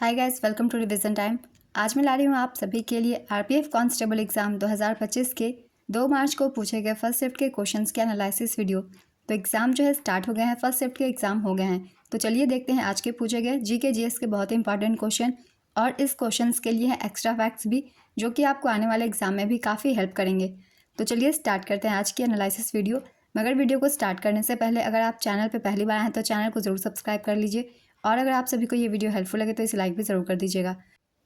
Hi guys, welcome to revision time. आज मैं ला रही हूँ आप सभी के लिए आरपीएफ कांस्टेबल एग्ज़ाम 2025 के 2 मार्च को पूछे गए फर्स्ट शिफ्ट के क्वेश्चंस के एनालिसिस वीडियो। तो एग्ज़ाम जो है स्टार्ट हो गए हैं, फर्स्ट शिफ्ट के एग्ज़ाम हो गए हैं। तो चलिए देखते हैं आज के पूछे गए जीके जीएस के बहुत इंपॉर्टेंट क्वेश्चन, और इस क्वेश्चन के लिए हैं एक्स्ट्रा फैक्ट्स भी, जो कि आपको आने वाले एग्जाम में भी काफ़ी हेल्प करेंगे। तो चलिए स्टार्ट करते हैं आज की एनालिसिस वीडियो। मगर वीडियो को स्टार्ट करने से पहले अगर आप चैनल पर पहली बार आए हैं तो चैनल को ज़रूर सब्सक्राइब कर लीजिए, और अगर आप सभी को ये वीडियो हेल्पफुल लगे तो इसे लाइक भी ज़रूर कर दीजिएगा।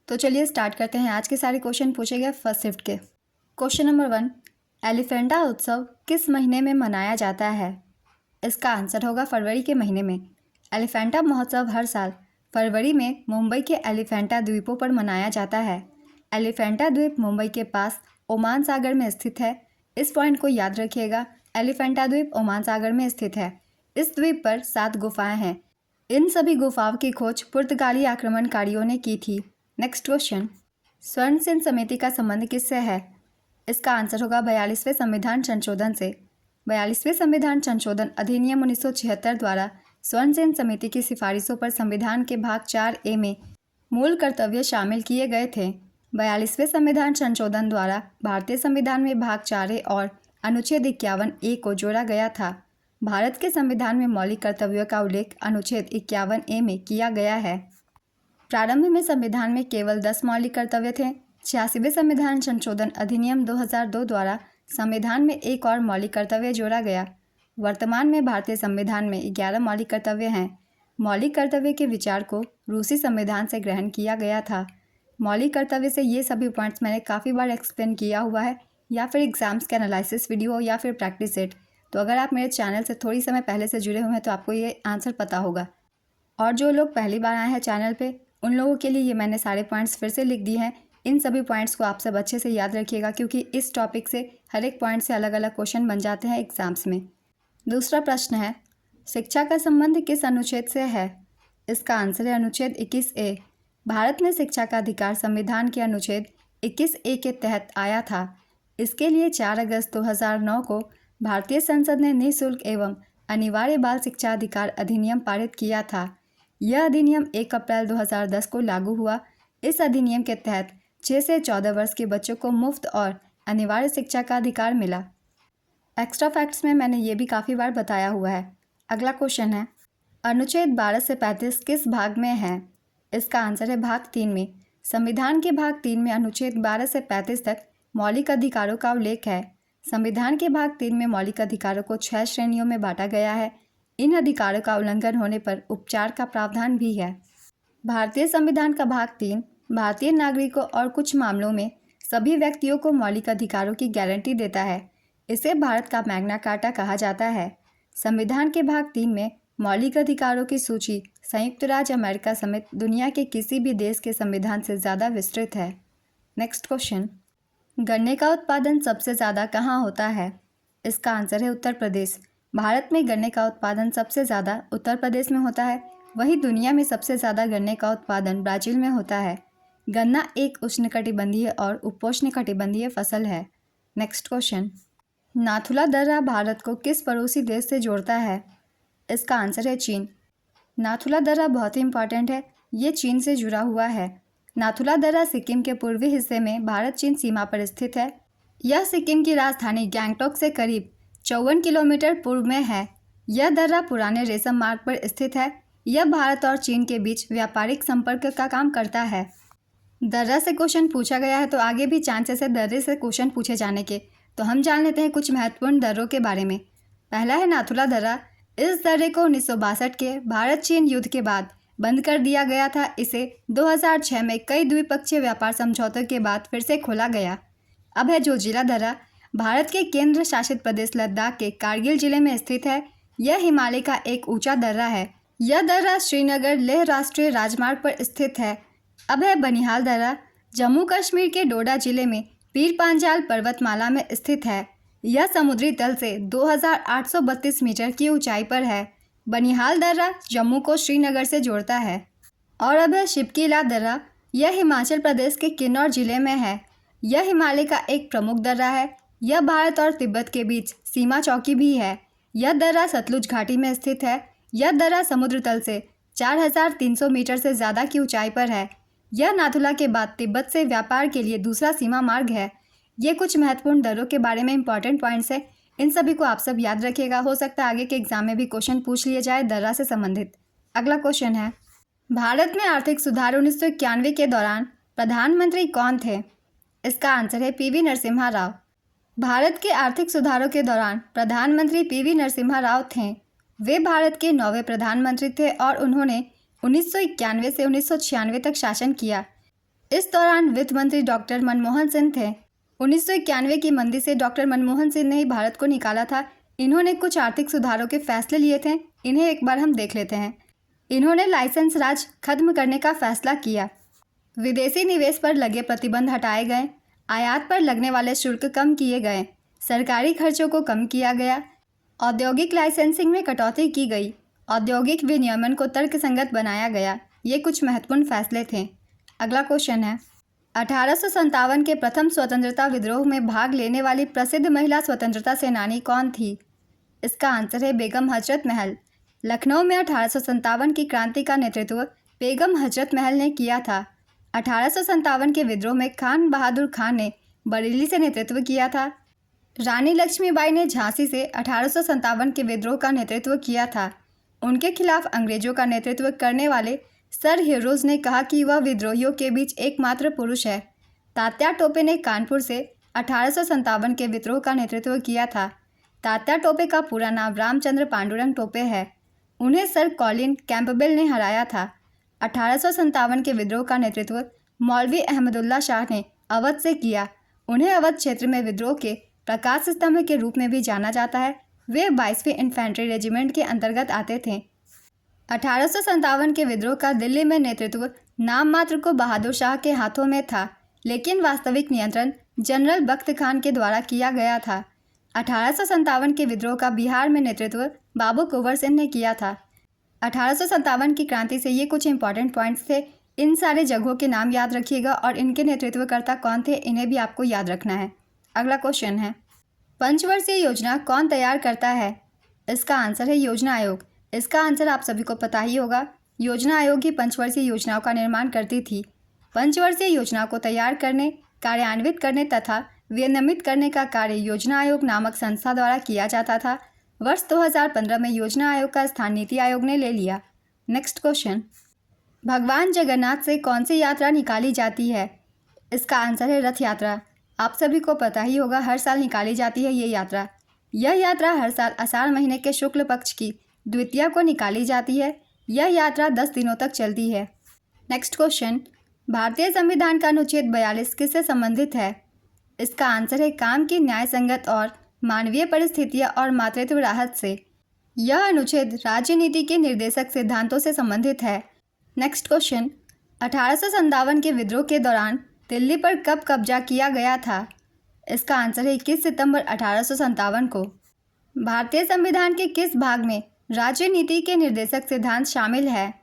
तो चलिए स्टार्ट करते हैं आज के सारे क्वेश्चन पूछे गए फर्स्ट शिफ्ट के। क्वेश्चन नंबर 1, एलिफेंटा उत्सव किस महीने में मनाया जाता है? इसका आंसर होगा फरवरी के महीने में। एलिफेंटा महोत्सव हर साल फरवरी में मुंबई के एलिफेंटा द्वीपों पर मनाया जाता है। एलिफेंटा द्वीप मुंबई के पास ओमान सागर में स्थित है। इस पॉइंट को याद रखिएगा, एलिफेंटा द्वीप ओमान सागर में स्थित है। इस द्वीप पर 7 गुफाएं हैं। इन सभी गुफाओं की खोज पुर्तगाली आक्रमणकारियों ने की थी। नेक्स्ट क्वेश्चन, स्वर्ण सिंध समिति का संबंध किससे है? इसका आंसर होगा 42वें संविधान संशोधन से। 42वें संविधान संशोधन अधिनियम 1976 द्वारा स्वर्ण सिंध समिति की सिफारिशों पर संविधान के भाग 4A में मूल कर्तव्य शामिल किए गए थे। 42वें संविधान संशोधन द्वारा भारतीय संविधान में भाग 4A और अनुच्छेद 51A को जोड़ा गया था। भारत के संविधान में मौलिक कर्तव्यों का उल्लेख अनुच्छेद 51A में किया गया है। प्रारंभ में संविधान में केवल 10 मौलिक कर्तव्य थे। 86वें संविधान संशोधन अधिनियम 2002 द्वारा संविधान में एक और मौलिक कर्तव्य जोड़ा गया। वर्तमान में भारतीय संविधान में 11 मौलिक कर्तव्य हैं। मौलिक कर्तव्य के विचार को रूसी संविधान से ग्रहण किया गया था। मौलिक कर्तव्य से ये सभी पॉइंट्स मैंने काफ़ी बार एक्सप्लेन किया हुआ है, या फिर एग्जाम्स के एनालिसिस वीडियो या फिर प्रैक्टिस सेट। तो अगर आप मेरे चैनल से थोड़ी समय पहले से जुड़े हुए हैं तो आपको ये आंसर पता होगा। और जो लोग पहली बार आए हैं चैनल पे, उन लोगों के लिए ये मैंने सारे पॉइंट्स फिर से लिख दिए हैं। इन सभी पॉइंट्स को आप सब अच्छे से याद रखिएगा, क्योंकि इस टॉपिक से हर एक पॉइंट से अलग अलग क्वेश्चन बन जाते हैं एग्जाम्स में। दूसरा प्रश्न है, शिक्षा का संबंध किस अनुच्छेद से है? इसका आंसर है अनुच्छेद 21A। भारत में शिक्षा का अधिकार संविधान के अनुच्छेद 21A के तहत आया था। इसके लिए 4 अगस्त 2009 को भारतीय संसद ने निःशुल्क एवं अनिवार्य बाल शिक्षा अधिकार अधिनियम पारित किया था। यह अधिनियम 1 अप्रैल 2010 को लागू हुआ। इस अधिनियम के तहत 6 से 14 वर्ष के बच्चों को मुफ्त और अनिवार्य शिक्षा का अधिकार मिला। एक्स्ट्रा फैक्ट्स में मैंने ये भी काफ़ी बार बताया हुआ है। अगला क्वेश्चन है, अनुच्छेद 12 से 35 किस भाग में है? इसका आंसर है भाग 3 में। संविधान के भाग 3 में अनुच्छेद 12 से 35 तक मौलिक अधिकारों का उल्लेख है। संविधान के भाग 3 में मौलिक अधिकारों को 6 श्रेणियों में बांटा गया है। इन अधिकारों का उल्लंघन होने पर उपचार का प्रावधान भी है। भारतीय संविधान का भाग 3 भारतीय नागरिकों और कुछ मामलों में सभी व्यक्तियों को मौलिक अधिकारों की गारंटी देता है। इसे भारत का मैग्ना कार्टा कहा जाता है। संविधान के भाग 3 में मौलिक अधिकारों की सूची संयुक्त राज्य अमेरिका समेत दुनिया के किसी भी देश के संविधान से ज़्यादा विस्तृत है। नेक्स्ट क्वेश्चन, गन्ने का उत्पादन सबसे ज़्यादा कहाँ होता है? इसका आंसर है उत्तर प्रदेश। भारत में गन्ने का उत्पादन सबसे ज़्यादा उत्तर प्रदेश में होता है। वहीं दुनिया में सबसे ज़्यादा गन्ने का उत्पादन ब्राज़ील में होता है। गन्ना एक उष्णकटिबंधीय और उपोष्णकटिबंधीय फसल है। नेक्स्ट क्वेश्चन, नाथुला दर्रा भारत को किस पड़ोसी देश से जोड़ता है? इसका आंसर है चीन। नाथुला दर्रा बहुत ही इंपॉर्टेंट है, ये चीन से जुड़ा हुआ है। नाथुला दर्रा सिक्किम के पूर्वी हिस्से में भारत चीन सीमा पर स्थित है। यह सिक्किम की राजधानी गैंगटॉक से करीब 54 किलोमीटर पूर्व में है। यह दर्रा पुराने रेशम मार्ग पर स्थित है। यह भारत और चीन के बीच व्यापारिक संपर्क का काम करता है। दर्रा से क्वेश्चन पूछा गया है तो आगे भी चांसेस है दर्रे से क्वेश्चन पूछे जाने के। तो हम जान लेते हैं कुछ महत्वपूर्ण दर्रों के बारे में। पहला है नाथुला दर्रा। इस दर्रे को 1962 के भारत चीन युद्ध के बाद बंद कर दिया गया था। इसे 2006 में कई द्विपक्षीय व्यापार समझौतों के बाद फिर से खोला गया। अब है जोजिला दर्रा। भारत के केंद्र शासित प्रदेश लद्दाख के कारगिल जिले में स्थित है। यह हिमालय का एक ऊंचा दर्रा है। यह दर्रा श्रीनगर लेह राष्ट्रीय राजमार्ग पर स्थित है। अब है बनिहाल दर्रा। जम्मू कश्मीर के डोडा जिले में पीर पांजाल पर्वतमाला में स्थित है। यह समुद्री तल से 2832 मीटर की ऊंचाई पर है। बनिहाल दर्रा जम्मू को श्रीनगर से जोड़ता है। और अब है शिपकीला दर्रा। यह हिमाचल प्रदेश के किन्नौर जिले में है। यह हिमालय का एक प्रमुख दर्रा है। यह भारत और तिब्बत के बीच सीमा चौकी भी है। यह दर्रा सतलुज घाटी में स्थित है। यह दर्रा समुद्र तल से 4,300 मीटर से ज़्यादा की ऊंचाई पर है। यह नाथुला के बाद तिब्बत से व्यापार के लिए दूसरा सीमा मार्ग है। ये कुछ महत्वपूर्ण दरों के बारे में इंपॉर्टेंट पॉइंट्स है, इन सभी को आप सब याद रखिएगा। हो सकता है आगे के एग्जाम में भी क्वेश्चन पूछ लिया जाए दर्रा से संबंधित। अगला क्वेश्चन है, भारत में आर्थिक सुधार 1991 के दौरान प्रधानमंत्री कौन थे? इसका आंसर है पीवी नरसिम्हा राव। भारत के आर्थिक सुधारों के दौरान प्रधानमंत्री पीवी नरसिम्हा राव थे। वे भारत के 9वें प्रधानमंत्री थे और उन्होंने 1991 से 1996 तक शासन किया। इस दौरान वित्त मंत्री डॉक्टर मनमोहन सिंह थे। 1991 की मंदी से डॉक्टर मनमोहन सिंह ने ही भारत को निकाला था। इन्होंने कुछ आर्थिक सुधारों के फैसले लिए थे, इन्हें एक बार हम देख लेते हैं। इन्होंने लाइसेंस राज खत्म करने का फैसला किया। विदेशी निवेश पर लगे प्रतिबंध हटाए गए। आयात पर लगने वाले शुल्क कम किए गए। सरकारी खर्चों को कम किया गया। औद्योगिक लाइसेंसिंग में कटौती की गई। औद्योगिक विनियमन को तर्कसंगत बनाया गया। ये कुछ महत्वपूर्ण फैसले थे। अगला क्वेश्चन है, 1857 के प्रथम स्वतंत्रता विद्रोह में भाग लेने वाली प्रसिद्ध महिला स्वतंत्रता सेनानी कौन थी? इसका आंसर है बेगम हजरत महल। लखनऊ में 1857 की क्रांति का नेतृत्व बेगम हजरत महल ने किया था। 1857 के विद्रोह में खान बहादुर खान ने बरेली से नेतृत्व किया था। रानी लक्ष्मीबाई ने झांसी से 1857 के विद्रोह का नेतृत्व किया था। उनके खिलाफ अंग्रेजों का नेतृत्व करने वाले सर हीरोज ने कहा कि वह विद्रोहियों के बीच एकमात्र पुरुष है। तात्या टोपे ने कानपुर से 1857 के विद्रोह का नेतृत्व किया था। तात्या टोपे का पूरा नाम रामचंद्र पांडुरंग टोपे है। उन्हें सर कॉलिन कैंपबेल ने हराया था। 1857 के विद्रोह का नेतृत्व मौलवी अहमदुल्ला शाह ने अवध से किया। उन्हें अवध क्षेत्र में विद्रोह के प्रकाश स्तंभ के रूप में भी जाना जाता है। वे 22वीं इन्फेंट्री रेजिमेंट के अंतर्गत आते थे। 1857 के विद्रोह का दिल्ली में नेतृत्व नाम मात्र को बहादुर शाह के हाथों में था, लेकिन वास्तविक नियंत्रण जनरल बख्त खान के द्वारा किया गया था। 1857 के विद्रोह का बिहार में नेतृत्व बाबू कुंवर सिंह ने किया था। 1857 की क्रांति से ये कुछ इंपॉर्टेंट पॉइंट्स थे। इन सारे जगहों के नाम याद रखिएगा और इनके नेतृत्वकर्ता कौन थे इन्हें भी आपको याद रखना है। अगला क्वेश्चन है, पंचवर्षीय योजना कौन तैयार करता है? इसका आंसर है योजना आयोग। इसका आंसर आप सभी को पता ही होगा। योजना आयोग ही पंचवर्षीय योजनाओं का निर्माण करती थी। पंचवर्षीय योजना को तैयार करने, कार्यान्वित करने तथा विनियमित करने का कार्य योजना आयोग नामक संस्था द्वारा किया जाता था। वर्ष 2015 में योजना आयोग का स्थान नीति आयोग ने ले लिया। नेक्स्ट क्वेश्चन, भगवान जगन्नाथ से कौन सी यात्रा निकाली जाती है? इसका आंसर है रथ यात्रा। आप सभी को पता ही होगा, हर साल निकाली जाती है ये यात्रा। यह यात्रा हर साल आषाढ़ महीने के शुक्ल पक्ष की द्वितीया को निकाली जाती है। यह यात्रा 10 दिनों तक चलती है। नेक्स्ट क्वेश्चन, भारतीय संविधान का अनुच्छेद 42 किससे संबंधित है? इसका आंसर है काम की न्याय संगत और मानवीय परिस्थितियां और मातृत्व राहत से। यह अनुच्छेद राज्य नीति के निर्देशक सिद्धांतों से संबंधित है। नेक्स्ट क्वेश्चन, 1857 के विद्रोह के दौरान दिल्ली पर कब कब्जा किया गया था? इसका आंसर है 21 सितंबर 1857 को। भारतीय संविधान के किस भाग में राज्य नीति के निर्देशक सिद्धांत शामिल है?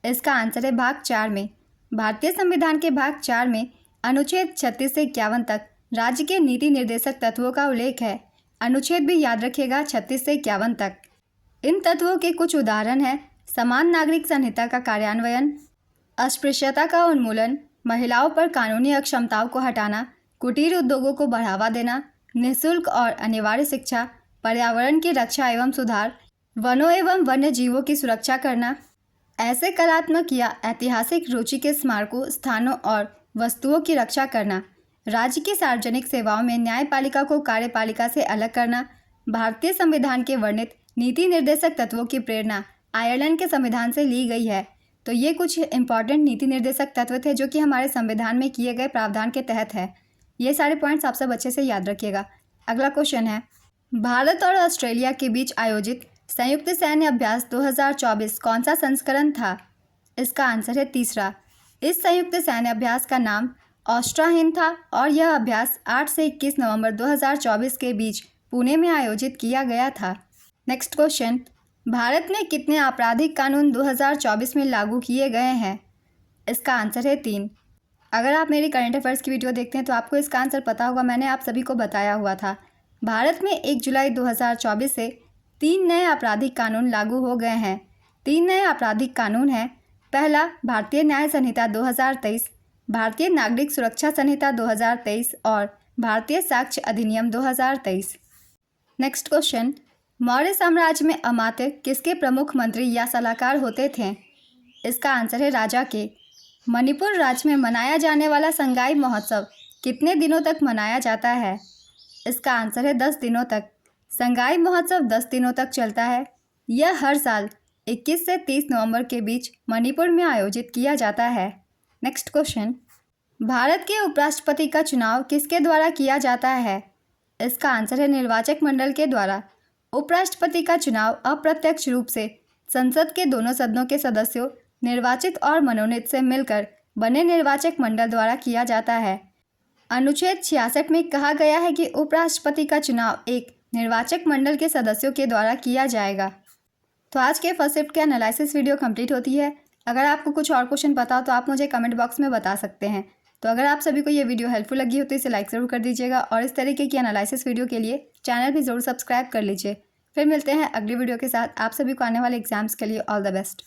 इसका आंसर है भाग 4 में। भारतीय संविधान के भाग 4 में अनुच्छेद 36 से 51 तक राज्य के नीति निर्देशक तत्वों का उल्लेख है। अनुच्छेद भी याद रखिएगा, 36 से 51 तक। इन तत्वों के कुछ उदाहरण हैं, समान नागरिक संहिता का कार्यान्वयन, अस्पृश्यता का उन्मूलन, महिलाओं पर कानूनी अक्षमताओं को हटाना, कुटीर उद्योगों को बढ़ावा देना, निःशुल्क और अनिवार्य शिक्षा, पर्यावरण की रक्षा एवं सुधार, वनों एवं वन्य जीवों की सुरक्षा करना, ऐसे कलात्मक या ऐतिहासिक रुचि के स्मारकों, स्थानों और वस्तुओं की रक्षा करना, राज्य की सार्वजनिक सेवाओं में न्यायपालिका को कार्यपालिका से अलग करना। भारतीय संविधान के वर्णित नीति निर्देशक तत्वों की प्रेरणा आयरलैंड के संविधान से ली गई है। तो ये कुछ इंपॉर्टेंट नीति निर्देशक तत्व थे जो कि हमारे संविधान में किए गए प्रावधान के तहत है। ये सारे पॉइंट्स आप सब अच्छे से याद रखिएगा। अगला क्वेश्चन है, भारत और ऑस्ट्रेलिया के बीच आयोजित संयुक्त सैन्य अभ्यास 2024 कौन सा संस्करण था? इसका आंसर है तीसरा। इस संयुक्त सैन्य अभ्यास का नाम ऑस्ट्राहिन था और यह अभ्यास 8 से 21 नवंबर 2024 के बीच पुणे में आयोजित किया गया था। नेक्स्ट क्वेश्चन, भारत में कितने आपराधिक कानून 2024 में लागू किए गए हैं? इसका आंसर है 3। अगर आप मेरी करंट अफेयर्स की वीडियो देखते हैं तो आपको इसका आंसर पता होगा, मैंने आप सभी को बताया हुआ था। भारत में 1 जुलाई 2024 से 3 नए आपराधिक कानून लागू हो गए हैं। 3 नए आपराधिक कानून हैं। पहला, भारतीय न्याय संहिता 2023, भारतीय नागरिक सुरक्षा संहिता 2023 और भारतीय साक्ष्य अधिनियम 2023। नेक्स्ट क्वेश्चन, मौर्य साम्राज्य में अमात्य किसके प्रमुख मंत्री या सलाहकार होते थे? इसका आंसर है राजा के। मणिपुर राज्य में मनाया जाने वाला संगाई महोत्सव कितने दिनों तक मनाया जाता है? इसका आंसर है 10 दिनों तक। संगाई महोत्सव 10 दिनों तक चलता है। यह हर साल 21 से 30 नवंबर के बीच मणिपुर में आयोजित किया जाता है। नेक्स्ट क्वेश्चन, भारत के उपराष्ट्रपति का चुनाव किसके द्वारा किया जाता है? इसका आंसर है निर्वाचक मंडल के द्वारा। उपराष्ट्रपति का चुनाव अप्रत्यक्ष रूप से संसद के दोनों सदनों के सदस्यों निर्वाचित और मनोनीत से मिलकर बने निर्वाचक मंडल द्वारा किया जाता है। अनुच्छेद 66 में कहा गया है कि उपराष्ट्रपति का चुनाव एक निर्वाचक मंडल के सदस्यों के द्वारा किया जाएगा। तो आज के फर्स्ट शिफ्ट के एनालिसिस वीडियो कंप्लीट होती है। अगर आपको कुछ और क्वेश्चन पता हो तो आप मुझे कमेंट बॉक्स में बता सकते हैं। तो अगर आप सभी को ये वीडियो हेल्पफुल लगी हो तो इसे लाइक ज़रूर कर दीजिएगा और इस तरीके की एनालिसिस वीडियो के लिए चैनल भी ज़रूर सब्सक्राइब कर लीजिए। फिर मिलते हैं अगली वीडियो के साथ। आप सभी को आने वाले एग्जाम्स के लिए ऑल द बेस्ट।